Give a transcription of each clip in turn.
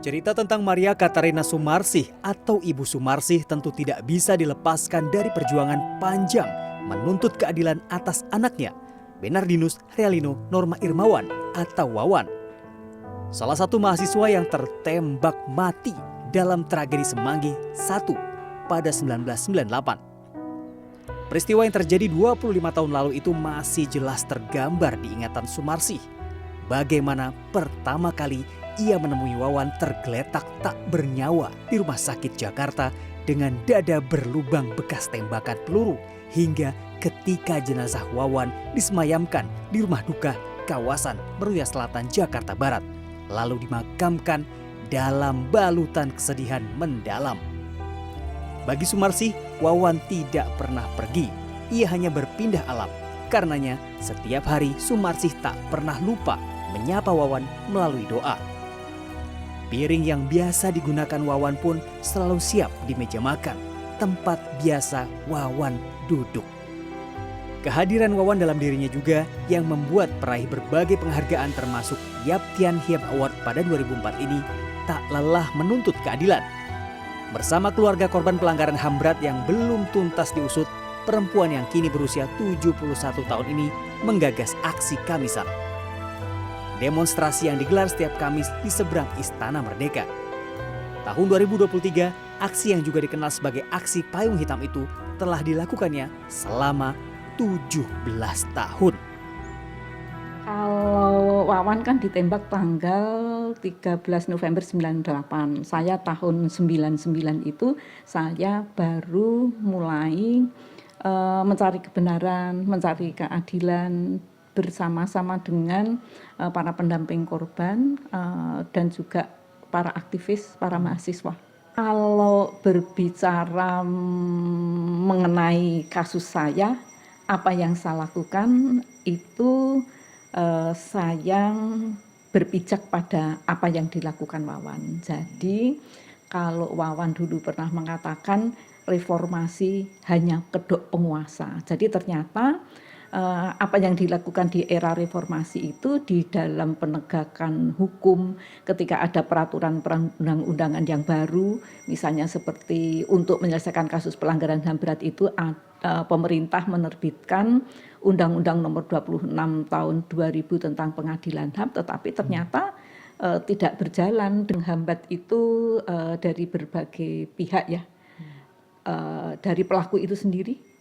Cerita tentang Maria Katarina Sumarsih atau Ibu Sumarsih tentu tidak bisa dilepaskan dari perjuangan panjang menuntut keadilan atas anaknya, Bernardinus Realino Norma Irmawan atau Wawan. Salah satu mahasiswa yang tertembak mati dalam tragedi Semanggi 1 pada 1998. Peristiwa yang terjadi 25 tahun lalu itu masih jelas tergambar di ingatan Sumarsih. Bagaimana pertama kali ia menemui Wawan tergeletak tak bernyawa di rumah sakit Jakarta dengan dada berlubang bekas tembakan peluru, hingga ketika jenazah Wawan disemayamkan di rumah duka kawasan Meruya Selatan, Jakarta Barat, lalu dimakamkan dalam balutan kesedihan mendalam. Bagi Sumarsih, Wawan tidak pernah pergi. Ia hanya berpindah alam. Karenanya, setiap hari Sumarsih tak pernah lupa menyapa Wawan melalui doa. Piring yang biasa digunakan Wawan pun selalu siap di meja makan, tempat biasa Wawan duduk. Kehadiran Wawan dalam dirinya juga yang membuat peraih berbagai penghargaan termasuk Yap Tian Hiep Award pada 2004 ini tak lelah menuntut keadilan. Bersama keluarga korban pelanggaran HAM berat yang belum tuntas diusut, perempuan yang kini berusia 71 tahun ini menggagas aksi Kamisan. Demonstrasi yang digelar setiap Kamis di seberang Istana Merdeka. Tahun 2023, aksi yang juga dikenal sebagai aksi payung hitam itu telah dilakukannya selama 17 tahun. Kalau Wawan kan ditembak tanggal 13 November 98. Saya tahun 99 itu saya baru mulai mencari kebenaran, mencari keadilan bersama-sama dengan para pendamping korban dan juga para aktivis, para mahasiswa. Kalau berbicara mengenai kasus saya, apa yang saya lakukan itu saya berpijak pada apa yang dilakukan Wawan. Jadi kalau Wawan dulu pernah mengatakan reformasi hanya kedok penguasa. Jadi ternyata apa yang dilakukan di era reformasi itu di dalam penegakan hukum ketika ada peraturan perundang-undangan yang baru, misalnya seperti untuk menyelesaikan kasus pelanggaran HAM berat itu pemerintah menerbitkan Undang-Undang Nomor 26 Tahun 2000 tentang Pengadilan HAM, tetapi ternyata tidak berjalan. Menghambat itu dari berbagai pihak ya, dari pelaku itu sendiri.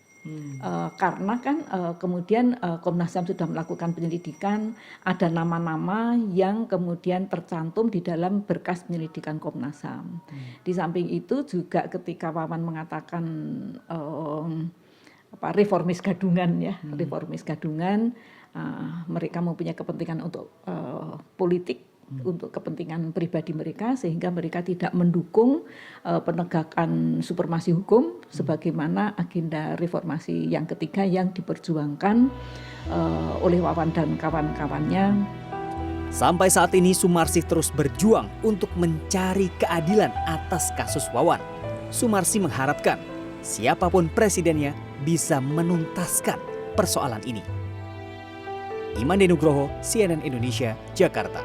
Karena kan kemudian Komnas HAM sudah melakukan penyelidikan, ada nama-nama yang kemudian tercantum di dalam berkas penyelidikan Komnas HAM. Di samping itu juga ketika Wawan mengatakan reformis gadungan ya, reformis gadungan, mereka mempunyai kepentingan untuk politik, untuk kepentingan pribadi mereka, sehingga mereka tidak mendukung penegakan supremasi hukum sebagaimana agenda reformasi yang ketiga yang diperjuangkan oleh Wawan dan kawan-kawannya. Sampai saat ini Sumarsih terus berjuang untuk mencari keadilan atas kasus Wawan. Sumarsih mengharapkan siapapun presidennya bisa menuntaskan persoalan ini. Iman Denugroho, CNN Indonesia, Jakarta.